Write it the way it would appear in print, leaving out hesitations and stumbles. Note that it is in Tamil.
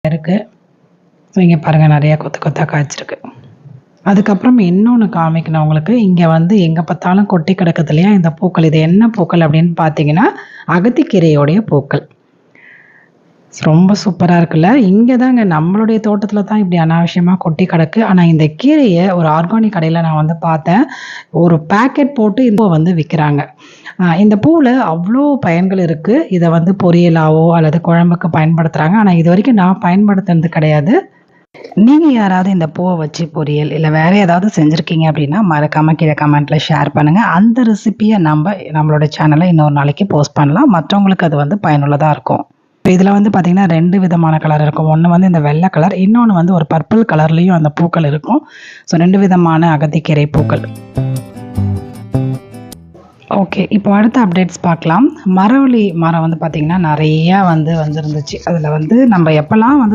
இருக்கு. இங்க பாருங்க நெறைய கொத்து கொத்தா காய்ச்சிருக்கு. அதுக்கப்புறம் இன்னொன்னு காமிக்கணும் உங்களுக்கு. இங்க வந்து எங்க பார்த்தாலும் கொட்டி கிடக்குது இல்லையா இந்த பூக்கள். இது என்ன பூக்கள் அப்படின்னு பார்த்தீங்கன்னா, அகத்திக்கீரையோடைய பூக்கள். ரொம்ப சூப்பரா இருக்குல்ல. இங்க தாங்க நம்மளுடைய தோட்டத்தில தான் இப்படி அனாவசியமா கொட்டி கிடக்கு. ஆனா இந்த கீரைய ஒரு ஆர்கானிக் கடையில நான் வந்து பார்த்தேன். ஒரு பாக்கெட் போட்டு இந்த பூவ வந்து விக்கிறாங்க. இந்த பூவுல அவ்ளோ பயன்கள் இருக்கு. இத வந்து பொரியலாவோ அல்லது குழம்புக்கு பயன்படுத்துறாங்க. ஆனா இதுவரைக்கும் நான் பயன்படுத்தினது கிடையாது. நீங்க யாராவது இந்த பூவ வச்சு பொரியல், இல்ல வேற ஏதாவது செஞ்சிருக்கீங்க அப்படின்னா, மறக்காம கீழ கமெண்ட்ல ஷேர் பண்ணுங்க. அந்த ரெசிபிய நம்மளோட சேனல்ல இன்னொரு நாளைக்கு போஸ்ட் பண்ணலாம். மற்றவங்களுக்கு அது வந்து பயனுள்ளதா இருக்கும். இப்ப இதுல வந்து பார்த்தீங்கன்னா 2 விதமான கலர் இருக்கும். ஒண்ணு வந்து இந்த வெள்ள கலர், இன்னொன்னு வந்து ஒரு பர்பிள் கலர்லயும் அந்த பூக்கள் இருக்கும். ஸோ 2 விதமான அகத்திக்கீரை பூக்கள். ஓகே. இப்போ அடுத்த அப்டேட்ஸ் பார்க்கலாம். மரவள்ளி மரம் வந்து பார்த்தீங்கன்னா, நெறையா வந்து வந்திருந்துச்சு. அதுல வந்து நம்ம எப்பலாம் வந்து